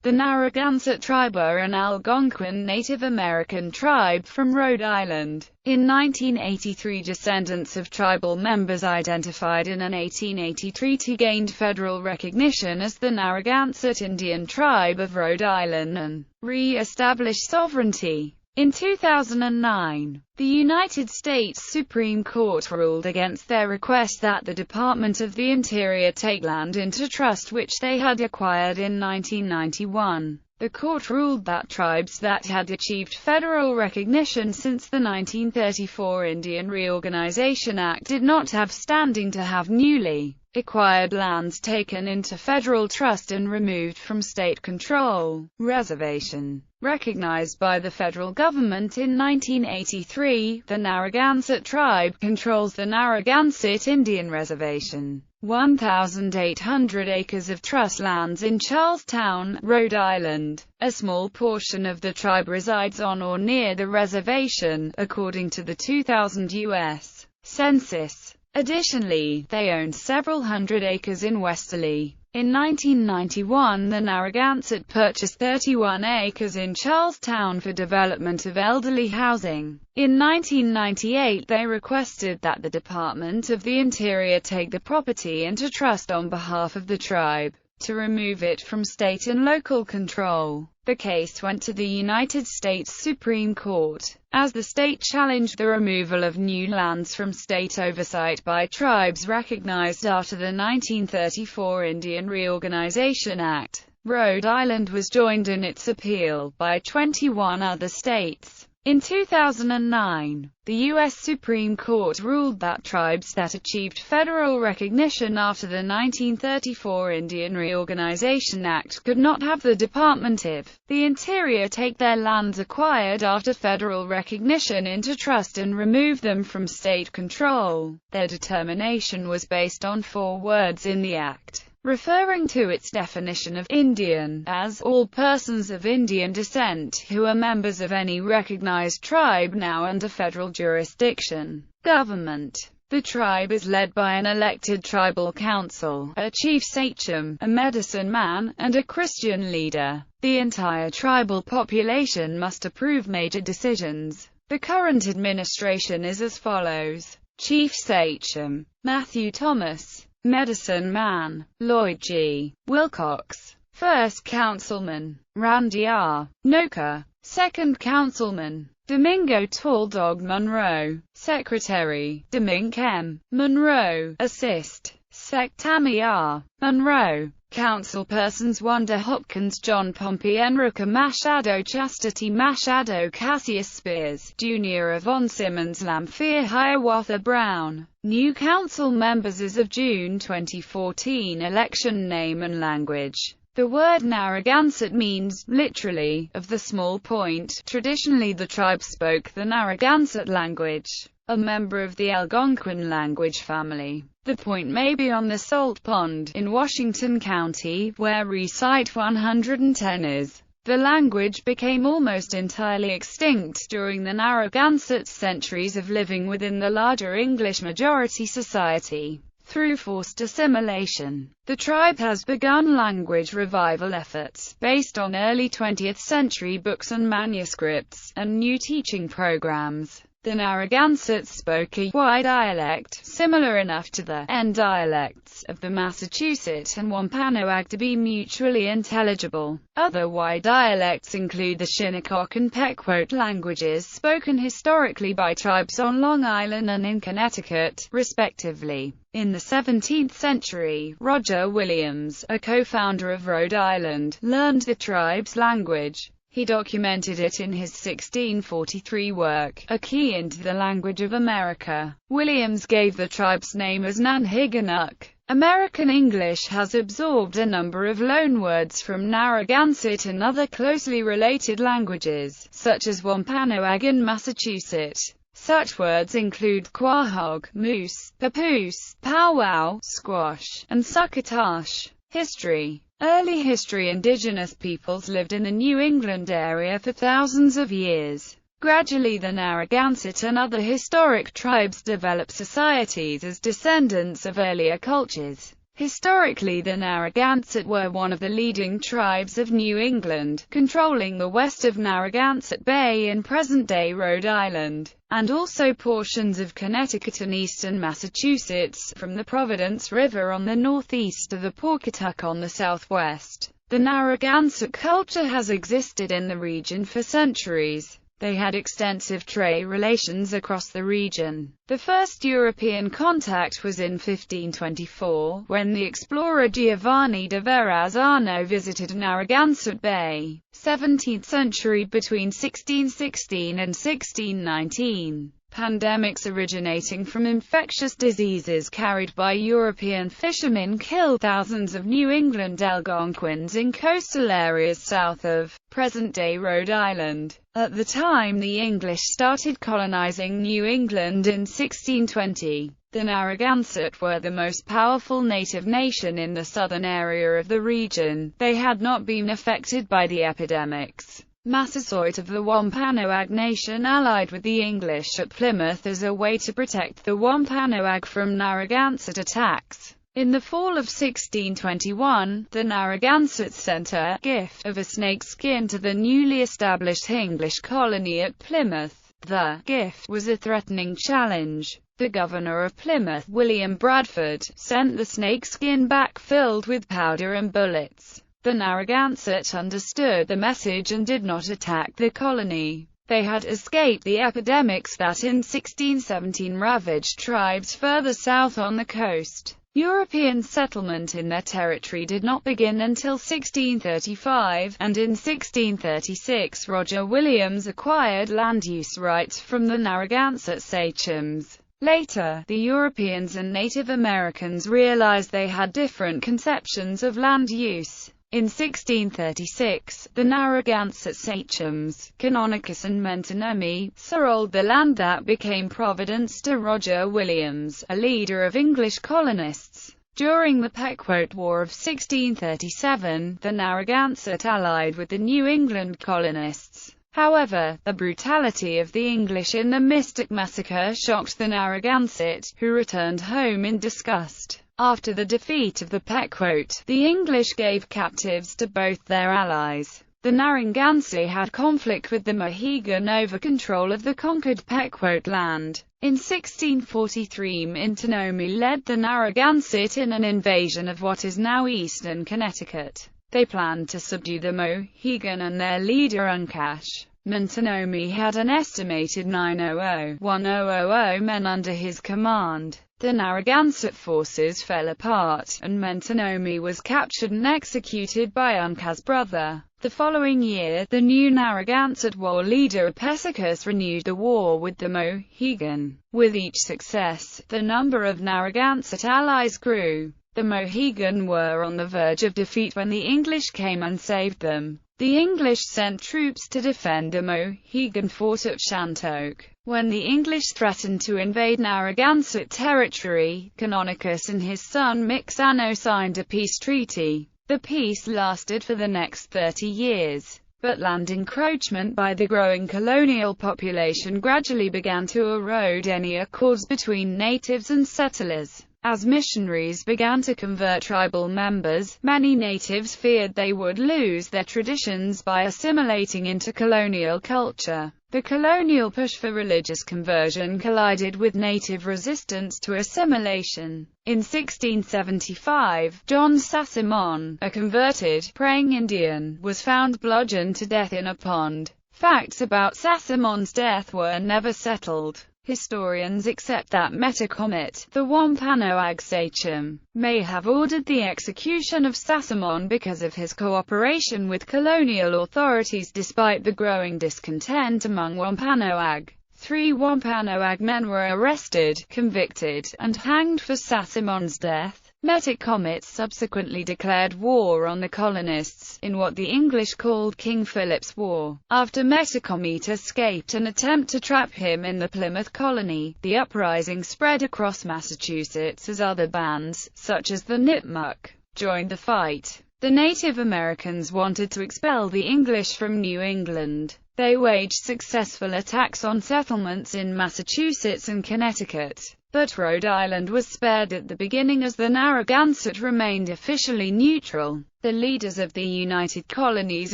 The Narragansett tribe are an Algonquian Native American tribe from Rhode Island. In 1983, descendants of tribal members identified in an 1880 treaty gained federal recognition as the Narragansett Indian Tribe of Rhode Island and re-established sovereignty. In 2009, the United States Supreme Court ruled against their request that the Department of the Interior take land into trust which they had acquired in 1991. The court ruled that tribes that had achieved federal recognition since the 1934 Indian Reorganization Act did not have standing to have newly acquired lands taken into federal trust and removed from state control. Reservation. Recognized by the federal government in 1983, the Narragansett tribe controls the Narragansett Indian Reservation, 1,800 acres of trust lands in Charlestown, Rhode Island. A small portion of the tribe resides on or near the reservation, according to the 2000 U.S. Census. Additionally, they own several hundred acres in Westerly. In 1991, the Narragansett purchased 31 acres in Charlestown for development of elderly housing. In 1998, they requested that the Department of the Interior take the property into trust on behalf of the tribe, to remove it from state and local control. The case went to the United States Supreme Court, as the state challenged the removal of new lands from state oversight by tribes recognized after the 1934 Indian Reorganization Act. Rhode Island was joined in its appeal by 21 other states. In 2009, the U.S. Supreme Court ruled that tribes that achieved federal recognition after the 1934 Indian Reorganization Act could not have the Department of the Interior take their lands acquired after federal recognition into trust and remove them from state control. Their determination was based on 4 words in the Act, referring to its definition of Indian as all persons of Indian descent who are members of any recognized tribe now under federal jurisdiction. Government. The tribe is led by an elected tribal council, a chief sachem, a medicine man, and a Christian leader. The entire tribal population must approve major decisions. The current administration is as follows: Chief Sachem, Matthew Thomas. Medicine Man, Lloyd G. Wilcox. First Councilman, Randy R. Noka. Second Councilman, Domingo Tall Dog Monroe. Secretary, Domink M. Monroe. Assist, Sec Tammy R. Monroe. Councilpersons Wanda Hopkins, John Pompey, Enrica Machado, Chastity Machado, Cassius Spears, Jr. Yvonne Simmons, Lamphia Hiawatha Brown. New council members as of June 2014. Election name and language. The word Narragansett means, literally, of the small point. Traditionally the tribe spoke the Narragansett language, a member of the Algonquian language family. The point may be on the Salt Pond, in Washington County, where Site 110 is. The language became almost entirely extinct during the Narragansett's centuries of living within the larger English majority society. Through forced assimilation, the tribe has begun language revival efforts, based on early 20th century books and manuscripts, and new teaching programs. The Narragansett spoke a Y dialect, similar enough to the N dialects of the Massachusetts and Wampanoag to be mutually intelligible. Other Y dialects include the Shinnecock and Pequot languages spoken historically by tribes on Long Island and in Connecticut, respectively. In the 17th century, Roger Williams, a co-founder of Rhode Island, learned the tribe's language. He documented it in his 1643 work, A Key into the Language of America. Williams gave the tribe's name as Nanhiganuk. American English has absorbed a number of loanwords from Narragansett and other closely related languages, such as Wampanoag and Massachusetts. Such words include quahog, moose, papoose, powwow, squash, and succotash. History. Early history. Indigenous peoples lived in the New England area for thousands of years. Gradually the Narragansett and other historic tribes developed societies as descendants of earlier cultures. Historically, the Narragansett were one of the leading tribes of New England, controlling the west of Narragansett Bay in present-day Rhode Island, and also portions of Connecticut and eastern Massachusetts, from the Providence River on the northeast to the Pawcatuck on the southwest. The Narragansett culture has existed in the region for centuries. They had extensive trade relations across the region. The first European contact was in 1524, when the explorer Giovanni de Verrazzano visited Narragansett Bay. 17th century, between 1616 and 1619. Pandemics originating from infectious diseases carried by European fishermen killed thousands of New England Algonquins in coastal areas south of present-day Rhode Island. At the time the English started colonizing New England in 1620, the Narragansett were the most powerful native nation in the southern area of the region. They had not been affected by the epidemics. Massasoit of the Wampanoag Nation allied with the English at Plymouth as a way to protect the Wampanoag from Narragansett attacks. In the fall of 1621, the Narragansett sent a gift of a snakeskin to the newly established English colony at Plymouth. The gift was a threatening challenge. The governor of Plymouth, William Bradford, sent the snakeskin back filled with powder and bullets. The Narragansett understood the message and did not attack the colony. They had escaped the epidemics that in 1617 ravaged tribes further south on the coast. European settlement in their territory did not begin until 1635, and in 1636 Roger Williams acquired land use rights from the Narragansett sachems. Later, the Europeans and Native Americans realized they had different conceptions of land use. In 1636, the Narragansett sachems, Canonicus and Mentinomi, sold the land that became Providence to Roger Williams, a leader of English colonists. During the Pequot War of 1637, the Narragansett allied with the New England colonists. However, the brutality of the English in the Mystic Massacre shocked the Narragansett, who returned home in disgust. After the defeat of the Pequot, the English gave captives to both their allies. The Narragansett had conflict with the Mohegan over control of the conquered Pequot land. In 1643 Mentinomi led the Narragansett in an invasion of what is now eastern Connecticut. They planned to subdue the Mohegan and their leader Uncash. Mentinomi had an estimated 900,000 men under his command. The Narragansett forces fell apart, and Mentinomi was captured and executed by Uncas's brother. The following year, the new Narragansett war leader Apesicus renewed the war with the Mohegan. With each success, the number of Narragansett allies grew. The Mohegan were on the verge of defeat when the English came and saved them. The English sent troops to defend the Mohegan fort at Shantoke. When the English threatened to invade Narragansett territory, Canonicus and his son Mixano signed a peace treaty. The peace lasted for the next 30 years, but land encroachment by the growing colonial population gradually began to erode any accords between natives and settlers. As missionaries began to convert tribal members, many natives feared they would lose their traditions by assimilating into colonial culture. The colonial push for religious conversion collided with native resistance to assimilation. In 1675, John Sassamon, a converted, praying Indian, was found bludgeoned to death in a pond. Facts about Sassamon's death were never settled. Historians accept that Metacomet, the Wampanoag sachem, may have ordered the execution of Sassamon because of his cooperation with colonial authorities despite the growing discontent among Wampanoag. 3 Wampanoag men were arrested, convicted, and hanged for Sassamon's death. Metacomet subsequently declared war on the colonists, in what the English called King Philip's War. After Metacomet escaped an attempt to trap him in the Plymouth colony, the uprising spread across Massachusetts as other bands, such as the Nipmuc, joined the fight. The Native Americans wanted to expel the English from New England. They waged successful attacks on settlements in Massachusetts and Connecticut, but Rhode Island was spared at the beginning as the Narragansett remained officially neutral. The leaders of the United Colonies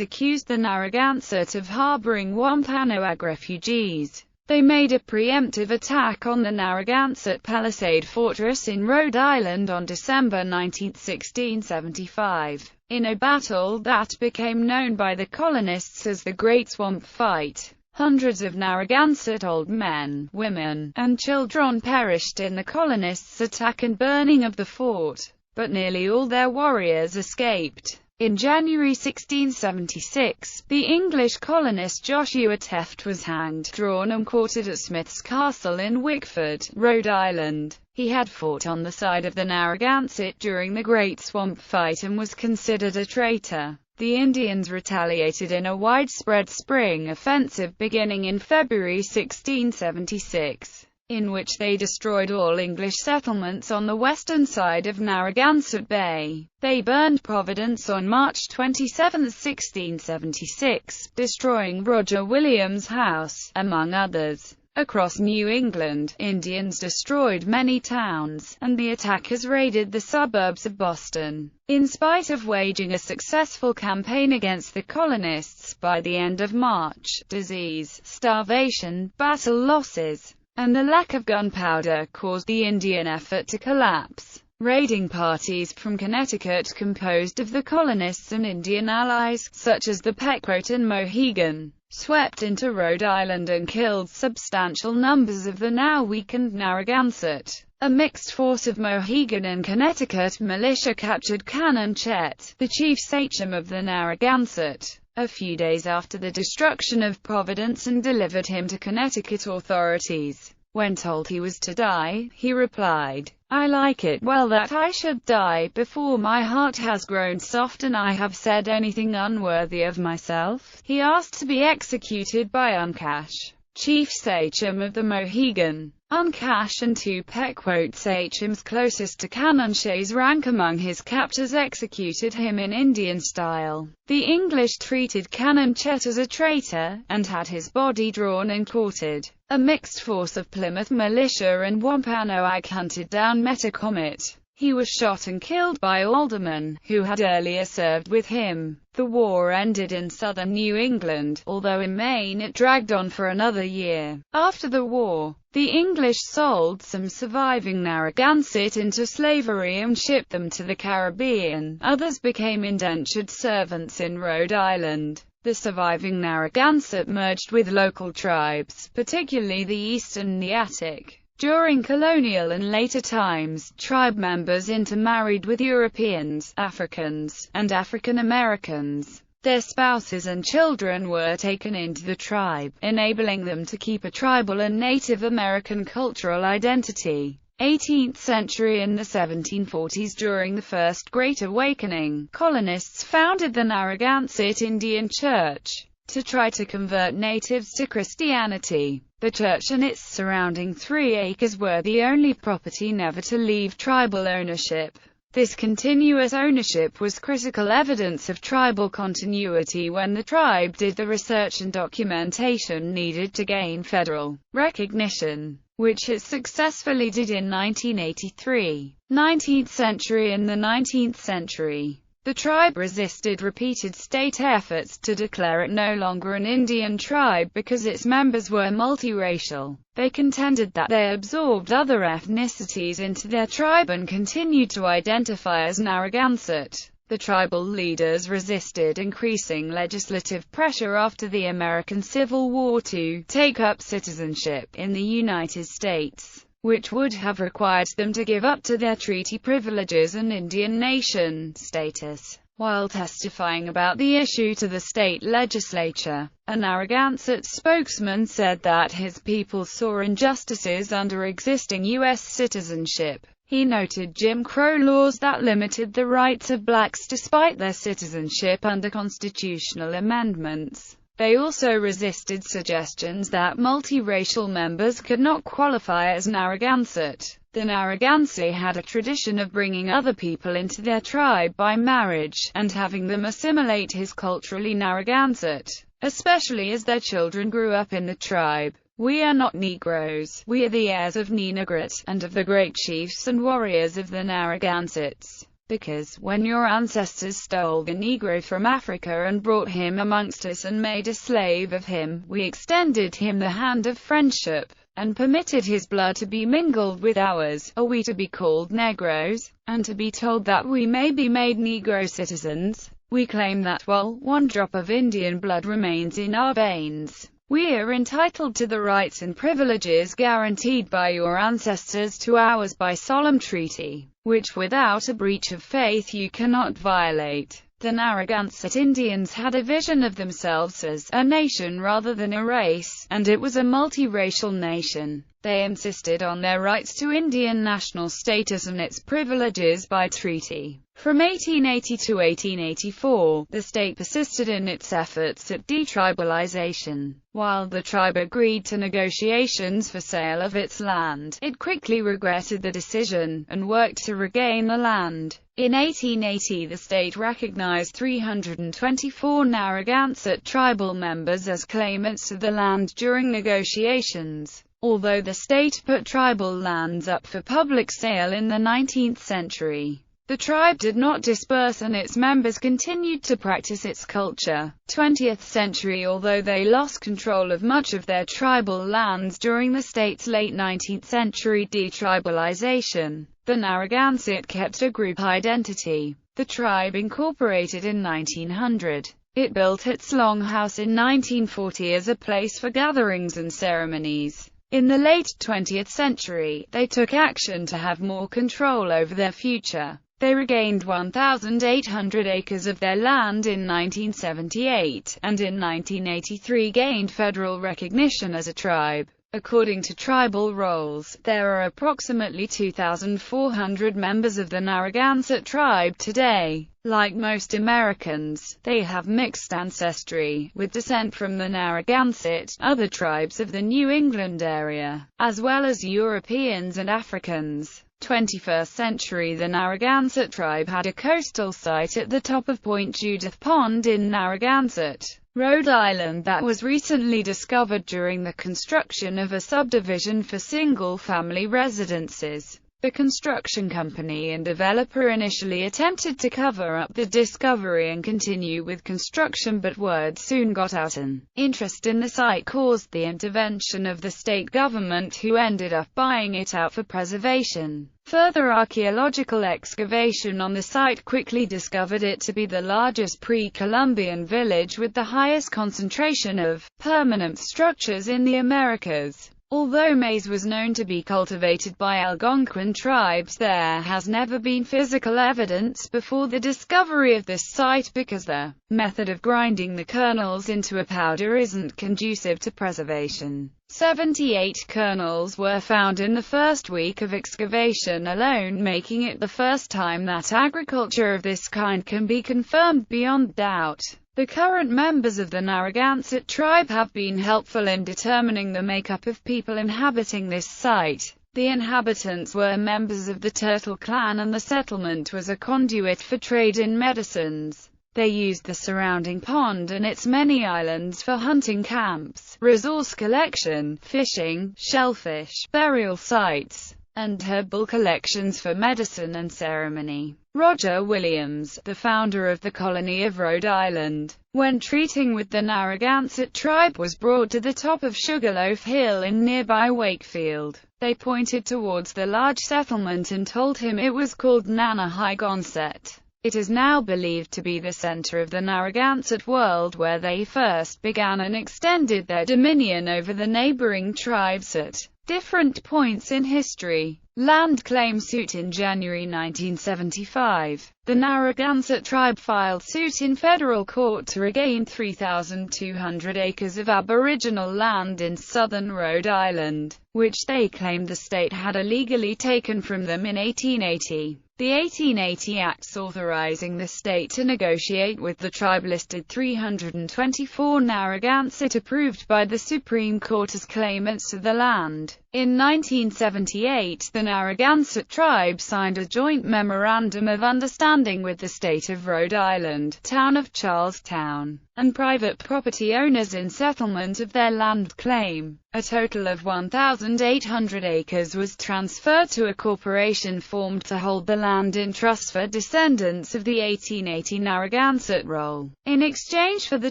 accused the Narragansett of harboring Wampanoag refugees. They made a preemptive attack on the Narragansett Palisade Fortress in Rhode Island on December 19, 1675, in a battle that became known by the colonists as the Great Swamp Fight. Hundreds of Narragansett old men, women, and children perished in the colonists' attack and burning of the fort, but nearly all their warriors escaped. In January 1676, the English colonist Joshua Tefft was hanged, drawn and quartered at Smith's Castle in Wickford, Rhode Island. He had fought on the side of the Narragansett during the Great Swamp Fight and was considered a traitor. The Indians retaliated in a widespread spring offensive beginning in February 1676. In which they destroyed all English settlements on the western side of Narragansett Bay. They burned Providence on March 27, 1676, destroying Roger Williams' house, among others. Across New England, Indians destroyed many towns, and the attackers raided the suburbs of Boston. In spite of waging a successful campaign against the colonists, by the end of March, disease, starvation, battle losses, and the lack of gunpowder caused the Indian effort to collapse. Raiding parties from Connecticut composed of the colonists and Indian allies, such as the Pequot and Mohegan, swept into Rhode Island and killed substantial numbers of the now weakened Narragansett. A mixed force of Mohegan and Connecticut militia captured Canon Chet, the chief sachem of the Narragansett, a few days after the destruction of Providence and delivered him to Connecticut authorities. When told he was to die, he replied, "I like it well that I should die before my heart has grown soft and I have said anything unworthy of myself." He asked to be executed by Uncash, chief sachem of the Mohegan. Uncash and two Pequot sachems closest to Canonche's rank among his captors executed him in Indian style. The English treated Canon Chet as a traitor, and had his body drawn and quartered. A mixed force of Plymouth militia and Wampanoag hunted down Metacomet. He was shot and killed by aldermen, who had earlier served with him. The war ended in southern New England, although in Maine it dragged on for another year. After the war, the English sold some surviving Narragansett into slavery and shipped them to the Caribbean. Others became indentured servants in Rhode Island. The surviving Narragansett merged with local tribes, particularly the Eastern Neatic. During colonial and later times, tribe members intermarried with Europeans, Africans, and African Americans. Their spouses and children were taken into the tribe, enabling them to keep a tribal and Native American cultural identity. 18th century. In the 1740s, during the First Great Awakening, colonists founded the Narragansett Indian Church to try to convert natives to Christianity. The church and its surrounding 3 acres were the only property never to leave tribal ownership. This continuous ownership was critical evidence of tribal continuity when the tribe did the research and documentation needed to gain federal recognition, which it successfully did in 1983. 19th century. In the 19th century, the tribe resisted repeated state efforts to declare it no longer an Indian tribe because its members were multiracial. They contended that they absorbed other ethnicities into their tribe and continued to identify as Narragansett. The tribal leaders resisted increasing legislative pressure after the American Civil War to take up citizenship in the United States, which would have required them to give up to their treaty privileges and Indian nation status. While testifying about the issue to the state legislature, a Narragansett spokesman said that his people saw injustices under existing U.S. citizenship. He noted Jim Crow laws that limited the rights of blacks despite their citizenship under constitutional amendments. They also resisted suggestions that multiracial members could not qualify as Narragansett. The Narragansett had a tradition of bringing other people into their tribe by marriage, and having them assimilate his culturally Narragansett, especially as their children grew up in the tribe. We are not Negroes, we are the heirs of Nikater, and of the great chiefs and warriors of the Narragansetts. Because, when your ancestors stole the Negro from Africa and brought him amongst us and made a slave of him, we extended him the hand of friendship, and permitted his blood to be mingled with ours. Are we to be called Negroes, and to be told that we may be made Negro citizens? We claim that while one drop of Indian blood remains in our veins, we are entitled to the rights and privileges guaranteed by your ancestors to ours by solemn treaty, which without a breach of faith you cannot violate. The Narragansett Indians had a vision of themselves as a nation rather than a race, and it was a multiracial nation. They insisted on their rights to Indian national status and its privileges by treaty. From 1880 to 1884, the state persisted in its efforts at detribalization. While the tribe agreed to negotiations for sale of its land, it quickly regretted the decision, and worked to regain the land. In 1880 the state recognized 324 Narragansett tribal members as claimants to the land during negotiations. Although the state put tribal lands up for public sale in the 19th century, the tribe did not disperse and its members continued to practice its culture. 20th century. Although they lost control of much of their tribal lands during the state's late 19th century detribalization, the Narragansett kept a group identity. The tribe incorporated in 1900. It built its longhouse in 1940 as a place for gatherings and ceremonies. In the late 20th century, they took action to have more control over their future. They regained 1,800 acres of their land in 1978, and in 1983 gained federal recognition as a tribe. According to tribal rolls, there are approximately 2,400 members of the Narragansett tribe today. Like most Americans, they have mixed ancestry, with descent from the Narragansett, other tribes of the New England area, as well as Europeans and Africans. 21st century. The Narragansett tribe had a coastal site at the top of Point Judith Pond in Narragansett, Rhode Island that was recently discovered during the construction of a subdivision for single-family residences. The construction company and developer initially attempted to cover up the discovery and continue with construction, but word soon got out. An interest in the site caused the intervention of the state government, who ended up buying it out for preservation. Further archaeological excavation on the site quickly discovered it to be the largest pre-Columbian village with the highest concentration of permanent structures in the Americas. Although maize was known to be cultivated by Algonquian tribes, there has never been physical evidence before the discovery of this site because the method of grinding the kernels into a powder isn't conducive to preservation. 78 kernels were found in the first week of excavation alone, making it the first time that agriculture of this kind can be confirmed beyond doubt. The current members of the Narragansett tribe have been helpful in determining the makeup of people inhabiting this site. The inhabitants were members of the Turtle clan, and the settlement was a conduit for trade in medicines. They used the surrounding pond and its many islands for hunting camps, resource collection, fishing, shellfish, burial sites, and herbal collections for medicine and ceremony. Roger Williams, the founder of the colony of Rhode Island, when treating with the Narragansett tribe, was brought to the top of Sugarloaf Hill in nearby Wakefield. They pointed towards the large settlement and told him it was called Narragansett. It is now believed to be the center of the Narragansett world, where they first began and extended their dominion over the neighboring tribes at different points in history. Land claim suit. In January 1975, the Narragansett tribe filed suit in federal court to regain 3,200 acres of Aboriginal land in southern Rhode Island, which they claimed the state had illegally taken from them in 1880. The 1880 Acts authorizing the state to negotiate with the tribe listed 324 Narragansett approved by the Supreme Court as claimants to the land. In 1978, the Narragansett tribe signed a joint memorandum of understanding with the state of Rhode Island, town of Charlestown, and private property owners in settlement of their land claim. A total of 1,800 acres was transferred to a corporation formed to hold the land in trust for descendants of the 1880 Narragansett roll, in exchange for the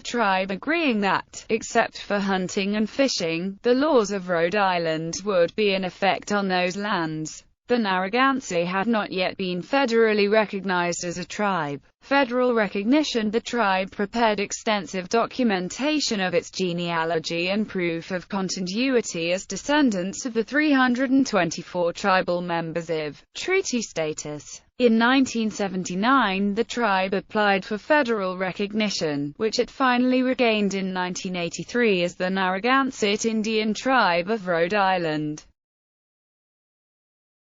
tribe agreeing that, except for hunting and fishing, the laws of Rhode Island would be in effect on those lands. The Narragansett had not yet been federally recognized as a tribe. Federal recognition: the tribe prepared extensive documentation of its genealogy and proof of continuity as descendants of the 324 tribal members of treaty status. In 1979, the tribe applied for federal recognition, which it finally regained in 1983 as the Narragansett Indian Tribe of Rhode Island.